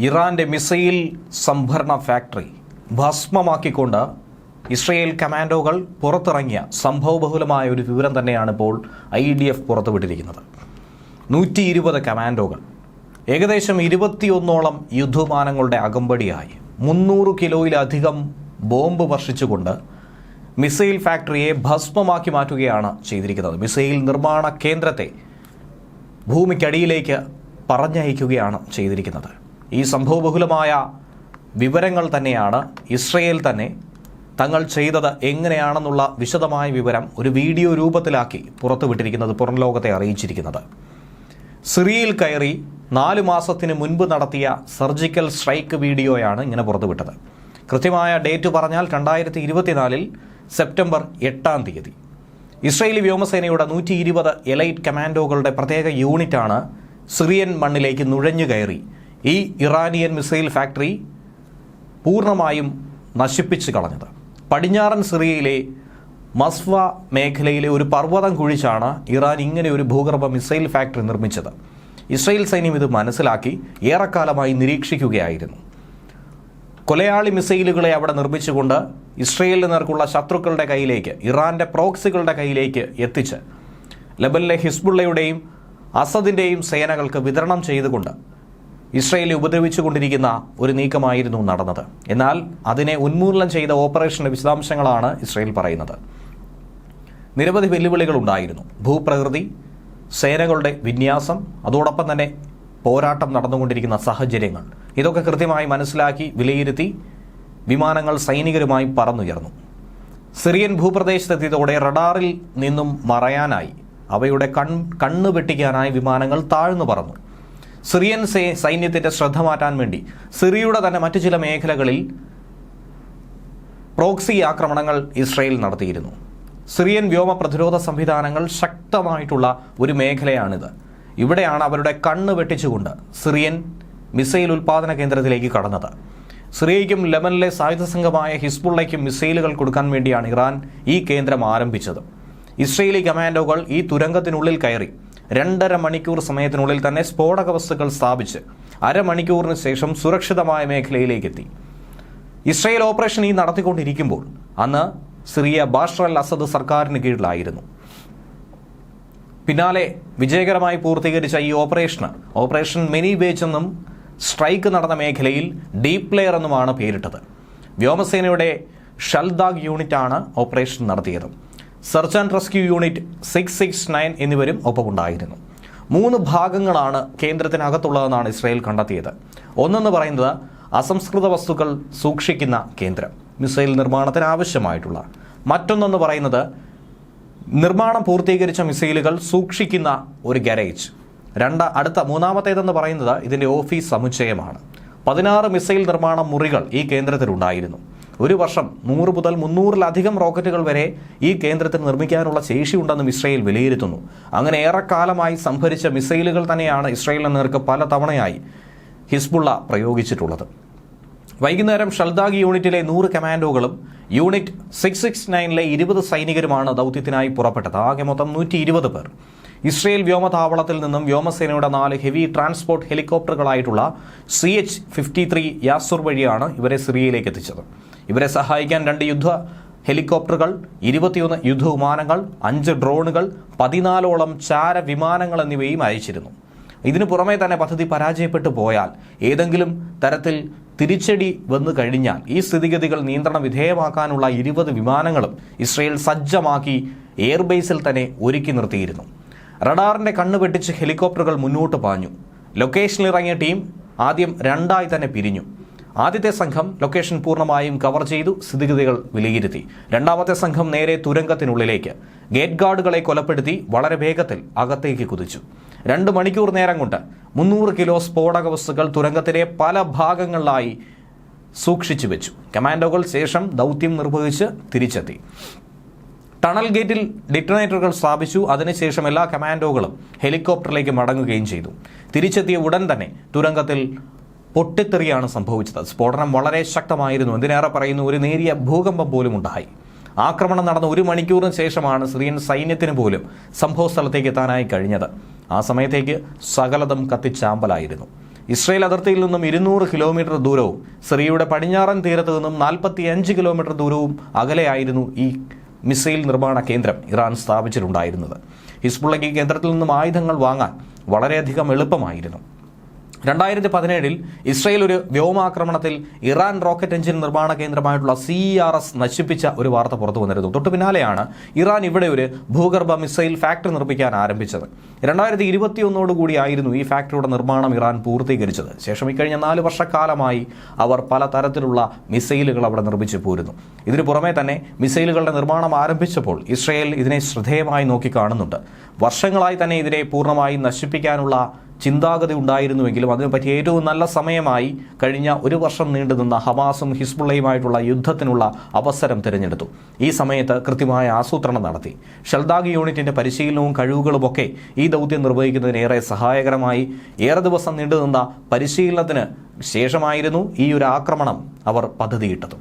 ഇറാന്റെ മിസൈൽ സംഭരണ factory ഭസ്മമാക്കിക്കൊണ്ട് Israel കമാൻഡോകൾ പുറത്തിറങ്ങിയ സംഭവബഹുലമായ ഒരു വിവരം തന്നെയാണ് ഇപ്പോൾ IDF പുറത്തുവിട്ടിരിക്കുന്നത്. 120 കമാൻഡോകൾ ഏകദേശം 21ഓളം യുദ്ധവിമാനങ്ങളുടെ അകമ്പടിയായി 300 കിലോയിലധികം ബോംബ് വർഷിച്ചുകൊണ്ട് മിസൈൽ ഫാക്ടറിയെ ഭസ്മമാക്കി മാറ്റുകയാണ് ചെയ്തിരിക്കുന്നത്. മിസൈൽ നിർമ്മാണ കേന്ദ്രത്തെ ഭൂമിക്കടിയിലേക്ക് പറഞ്ഞയക്കുകയാണ് ചെയ്തിരിക്കുന്നത്. ഈ സംഭവബഹുലമായ വിവരങ്ങൾ തന്നെയാണ് ഇസ്രയേൽ തന്നെ തങ്ങൾ ചെയ്തത് എങ്ങനെയാണെന്നുള്ള വിശദമായ വിവരം ഒരു വീഡിയോ രൂപത്തിലാക്കി പുറത്തുവിട്ടിരിക്കുന്നത്, പുറം ലോകത്തെ അറിയിച്ചിരിക്കുന്നത്. സിറിയയിൽ കയറി 4 മാസത്തിന് മുൻപ് നടത്തിയ സർജിക്കൽ സ്ട്രൈക്ക് വീഡിയോയാണ് ഇങ്ങനെ പുറത്തുവിട്ടത്. കൃത്യമായ ഡേറ്റ് പറഞ്ഞാൽ 2024 സെപ്റ്റംബർ 8-ാം തീയതി ഇസ്രയേലി വ്യോമസേനയുടെ 120 എലൈറ്റ് കമാൻഡോകളുടെ പ്രത്യേക യൂണിറ്റാണ് സിറിയൻ മണ്ണിലേക്ക് നുഴഞ്ഞു കയറി ഈ ഇറാനിയൻ മിസൈൽ ഫാക്ടറി പൂർണ്ണമായും നശിപ്പിച്ചു കളഞ്ഞത്. പടിഞ്ഞാറൻ സിറിയയിലെ മസ്വ മേഖലയിലെ ഒരു പർവ്വതം കുഴിച്ചാണ് ഇറാൻ ഇങ്ങനെ ഒരു ഭൂഗർഭ മിസൈൽ ഫാക്ടറി നിർമ്മിച്ചത്. ഇസ്രയേൽ സൈന്യം ഇത് മനസ്സിലാക്കി ഏറെക്കാലമായി നിരീക്ഷിക്കുകയായിരുന്നു. കൊലയാളി മിസൈലുകളെ അവിടെ നിർമ്മിച്ചുകൊണ്ട് ഇസ്രയേലിന് നേർക്കുള്ള ശത്രുക്കളുടെ കയ്യിലേക്ക്, ഇറാന്റെ പ്രോക്സികളുടെ കയ്യിലേക്ക് എത്തിച്ച് ലബനിലെ ഹിസ്ബുള്ളയുടെയും അസദിന്റെയും സേനകൾക്ക് വിതരണം ചെയ്തുകൊണ്ട് ഇസ്രയേലിനെ ഉപദ്രവിച്ചുകൊണ്ടിരിക്കുന്ന ഒരു നീക്കമായിരുന്നു നടന്നത്. എന്നാൽ അതിനെ ഉന്മൂലനം ചെയ്ത ഓപ്പറേഷന്റെ വിശദാംശങ്ങളാണ് ഇസ്രയേൽ പറയുന്നത്. നിരവധി വെല്ലുവിളികൾ ഉണ്ടായിരുന്നു. ഭൂപ്രകൃതി, സേനകളുടെ വിന്യാസം, അതോടൊപ്പം തന്നെ പോരാട്ടം നടന്നുകൊണ്ടിരിക്കുന്ന സാഹചര്യങ്ങൾ, ഇതൊക്കെ കൃത്യമായി മനസ്സിലാക്കി വിലയിരുത്തി വിമാനങ്ങൾ സൈനികരുമായി പറന്നുയർന്നു. സിറിയൻ ഭൂപ്രദേശത്തെത്തിയതോടെ റഡാറിൽ നിന്നും മറയാനായി, അവയുടെ കണ്ണ് വെട്ടിക്കാനായി വിമാനങ്ങൾ താഴ്ന്നു പറന്നു. സിറിയൻ സൈന്യത്തിന്റെ ശ്രദ്ധ മാറ്റാൻ വേണ്ടി സിറിയയുടെ തന്നെ മറ്റു ചില മേഖലകളിൽ പ്രോക്സി ആക്രമണങ്ങൾ ഇസ്രയേൽ നടത്തിയിരുന്നു. സിറിയൻ വ്യോമ പ്രതിരോധ സംവിധാനങ്ങൾ ശക്തമായിട്ടുള്ള ഒരു മേഖലയാണിത്. ഇവിടെയാണ് അവരുടെ കണ്ണ് വെട്ടിച്ചുകൊണ്ട് സിറിയൻ മിസൈൽ ഉൽപാദന കേന്ദ്രത്തിലേക്ക് കടന്നത്. സിറിയയ്ക്കും ലെബനിലെ സായുധ സംഘമായ ഹിസ്ബുള്ളയ്ക്കും മിസൈലുകൾ കൊടുക്കാൻ വേണ്ടിയാണ് ഇറാൻ ഈ കേന്ദ്രം ആരംഭിച്ചത്. ഇസ്രയേലി കമാൻഡോകൾ ഈ തുരങ്കത്തിനുള്ളിൽ കയറി 2.5 മണിക്കൂർ സമയത്തിനുള്ളിൽ തന്നെ സ്ഫോടക വസ്തുക്കൾ സ്ഥാപിച്ച് അരമണിക്കൂറിന് ശേഷം സുരക്ഷിതമായ മേഖലയിലേക്ക് എത്തി. ഇസ്രയേൽ ഓപ്പറേഷൻ ഈ നടത്തിക്കൊണ്ടിരിക്കുമ്പോൾ അന്ന് സിറിയ ബാഷർ അൽ അസദ് സർക്കാരിന് കീഴിലായിരുന്നു. പിന്നാലെ വിജയകരമായി പൂർത്തീകരിച്ച ഈ ഓപ്പറേഷൻ മെനി ബേജ് എന്നും സ്ട്രൈക്ക് നടന്ന മേഖലയിൽ ഡീപ് ലെയർ എന്നുമാണ് പേരിട്ടത്. വ്യോമസേനയുടെ ഷൽദാഗ് യൂണിറ്റാണ് ഓപ്പറേഷൻ നടത്തിയത്. സെർച്ച് ആൻഡ് റെസ്ക്യൂ യൂണിറ്റ് 669 എന്നിവരും ഒപ്പമുണ്ടായിരുന്നു. 3 ഭാഗങ്ങളാണ് കേന്ദ്രത്തിനകത്തുള്ളതെന്നാണ് ഇസ്രയേൽ കണ്ടെത്തിയത്. ഒന്നെന്ന് പറയുന്നത് അസംസ്കൃത വസ്തുക്കൾ സൂക്ഷിക്കുന്ന കേന്ദ്രം, മിസൈൽ നിർമ്മാണത്തിന് ആവശ്യമായിട്ടുള്ള. മറ്റൊന്നെന്ന് പറയുന്നത് നിർമ്മാണം പൂർത്തീകരിച്ച മിസൈലുകൾ സൂക്ഷിക്കുന്ന ഒരു ഗാരേജ്. മൂന്നാമത്തേതെന്ന് പറയുന്നത് ഇതിൻ്റെ ഓഫീസ് സമുച്ചയമാണ്. 16 മിസൈൽ നിർമ്മാണ മുറികൾ ഈ കേന്ദ്രത്തിലുണ്ടായിരുന്നു. ഒരു വർഷം 100 മുതൽ 300-ലധികം റോക്കറ്റുകൾ വരെ ഈ കേന്ദ്രത്തിൽ നിർമ്മിക്കാനുള്ള ശേഷിയുണ്ടെന്നും ഇസ്രയേൽ വിലയിരുത്തുന്നു. അങ്ങനെ ഏറെക്കാലമായി സംഭരിച്ച മിസൈലുകൾ തന്നെയാണ് ഇസ്രയേലിന് നേർക്ക് പല തവണയായി ഹിസ്ബുള്ള പ്രയോഗിച്ചിട്ടുള്ളത്. വൈകുന്നേരം ഷൽദാഗ് യൂണിറ്റിലെ 100 കമാൻഡോകളും യൂണിറ്റ് 669-ലെ 20 സൈനികരുമാണ് ദൗത്യത്തിനായി പുറപ്പെട്ടത്. ആകെ മൊത്തം 120 പേർ. ഇസ്രയേൽ വ്യോമതാവളത്തിൽ നിന്നും വ്യോമസേനയുടെ 4 ഹെവി ട്രാൻസ്പോർട്ട് ഹെലികോപ്റ്ററുകളായിട്ടുള്ള CH-53 യാസുർ വഴിയാണ് ഇവരെ സിറിയയിലേക്ക് എത്തിച്ചത്. ഇവരെ സഹായിക്കാൻ 2 യുദ്ധ ഹെലികോപ്റ്ററുകൾ, 21 യുദ്ധവിമാനങ്ങൾ, 5 ഡ്രോണുകൾ, 14ഓളം ചാര വിമാനങ്ങൾ എന്നിവയും അയച്ചിരുന്നു. ഇതിനു പുറമെ തന്നെ പദ്ധതി പരാജയപ്പെട്ടു പോയാൽ, ഏതെങ്കിലും തരത്തിൽ തിരിച്ചടി വന്നു കഴിഞ്ഞാൽ ഈ സ്ഥിതിഗതികൾ നിയന്ത്രണ വിധേയമാക്കാനുള്ള 20 വിമാനങ്ങളും ഇസ്രയേൽ സജ്ജമാക്കി എയർബേസിൽ തന്നെ ഒരുക്കി നിർത്തിയിരുന്നു. റഡാറിന്റെ കണ്ണ് വെട്ടിച്ച് ഹെലികോപ്റ്ററുകൾ മുന്നോട്ട് പാഞ്ഞു. ലൊക്കേഷനിലിറങ്ങിയ ടീം ആദ്യം 2ആയി തന്നെ പിരിഞ്ഞു. ആദ്യത്തെ സംഘം ലൊക്കേഷൻ പൂർണ്ണമായും കവർ ചെയ്തു സ്ഥിതിഗതികൾ വിലയിരുത്തി. രണ്ടാമത്തെ സംഘം നേരെ തുരങ്കത്തിനുള്ളിലേക്ക് ഗേറ്റ് ഗാർഡുകളെ കൊലപ്പെടുത്തി വളരെ വേഗത്തിൽ അകത്തേക്ക് കുതിച്ചു. 2 മണിക്കൂർ നേരം കൊണ്ട് 300 കിലോ സ്ഫോടക വസ്തുക്കൾ തുരങ്കത്തിലെ പല ഭാഗങ്ങളിലായി സൂക്ഷിച്ചു വെച്ചു. കമാൻഡോകൾ ശേഷം ദൗത്യം നിർവഹിച്ച് തിരിച്ചെത്തി. ടണൽ ഗേറ്റിൽ ഡിറ്റണേറ്ററുകൾ സ്ഥാപിച്ചു. അതിനുശേഷം എല്ലാ കമാൻഡോകളും ഹെലികോപ്റ്ററിലേക്ക് മടങ്ങുകയും ചെയ്തു. തിരിച്ചെത്തിയ ഉടൻ തന്നെ തുരങ്കത്തിൽ പൊട്ടിത്തെറിയാണ് സംഭവിച്ചത്. സ്ഫോടനം വളരെ ശക്തമായിരുന്നു. എന്തിനേറെ പറയുന്നു, ഒരു നേരിയ ഭൂകമ്പം പോലും ഉണ്ടായി. ആക്രമണം നടന്ന 1 മണിക്കൂറിന് ശേഷമാണ് സിറിയൻ സൈന്യത്തിന് പോലും സംഭവ സ്ഥലത്തേക്ക് എത്താനായി കഴിഞ്ഞത്. ആ സമയത്തേക്ക് സകലതും കത്തിച്ചാമ്പലായിരുന്നു. ഇസ്രയേൽ അതിർത്തിയിൽ നിന്നും 200 കിലോമീറ്റർ ദൂരവും സിറിയയുടെ പടിഞ്ഞാറൻ തീരത്ത് നിന്നും 45 കിലോമീറ്റർ ദൂരവും അകലെയായിരുന്നു ഈ മിസൈൽ നിർമ്മാണ കേന്ദ്രം ഇറാൻ സ്ഥാപിച്ചിട്ടുണ്ടായിരുന്നത്. ഹിസ്ബുള്ളയ്ക്ക് കേന്ദ്രത്തിൽ നിന്നും ആയുധങ്ങൾ വാങ്ങാൻ വളരെയധികം എളുപ്പമായിരുന്നു. 2017 ഇസ്രയേൽ ഒരു വ്യോമാക്രമണത്തിൽ ഇറാൻ റോക്കറ്റ് എഞ്ചിൻ നിർമ്മാണ കേന്ദ്രമായിട്ടുള്ള CERS നശിപ്പിച്ച ഒരു വാർത്ത പുറത്തു വന്നിരുന്നു. തൊട്ടു പിന്നാലെയാണ് ഇറാൻ ഇവിടെ ഒരു ഭൂഗർഭ മിസൈൽ ഫാക്ടറി നിർമ്മിക്കാൻ ആരംഭിച്ചത്. 2021 ഈ ഫാക്ടറിയുടെ നിർമ്മാണം ഇറാൻ പൂർത്തീകരിച്ചത്. ശേഷം ഇക്കഴിഞ്ഞ 4 വർഷക്കാലമായി അവർ പലതരത്തിലുള്ള മിസൈലുകൾ അവിടെ നിർമ്മിച്ചു പോരുന്നു. ഇതിനു പുറമെ തന്നെ മിസൈലുകളുടെ നിർമ്മാണം ആരംഭിച്ചപ്പോൾ ഇസ്രയേൽ ഇതിനെ ശ്രദ്ധേയമായി നോക്കി കാണുന്നുണ്ട്. വർഷങ്ങളായി തന്നെ ഇതിനെ പൂർണ്ണമായി നശിപ്പിക്കാനുള്ള ചിന്താഗതി ഉണ്ടായിരുന്നുവെങ്കിലും അതിനു പറ്റിയ ഏറ്റവും നല്ല സമയമായി കഴിഞ്ഞ 1 വർഷം നീണ്ടുനിന്ന ഹമാസും ഹിസ്ബുള്ളയുമായിട്ടുള്ള യുദ്ധത്തിനുള്ള അവസരം തിരഞ്ഞെടുത്തു. ഈ സമയത്ത് കൃത്യമായ ആസൂത്രണം നടത്തി. ഷൽദാഗ് യൂണിറ്റിന്റെ പരിശീലനവും കഴിവുകളുമൊക്കെ ഈ ദൗത്യം നിർവഹിക്കുന്നതിന് ഏറെ സഹായകരമായി. ഏറെ ദിവസം നീണ്ടുനിന്ന പരിശീലനത്തിന് ശേഷമായിരുന്നു ഈ ഒരു ആക്രമണം അവർ പദ്ധതിയിട്ടത്.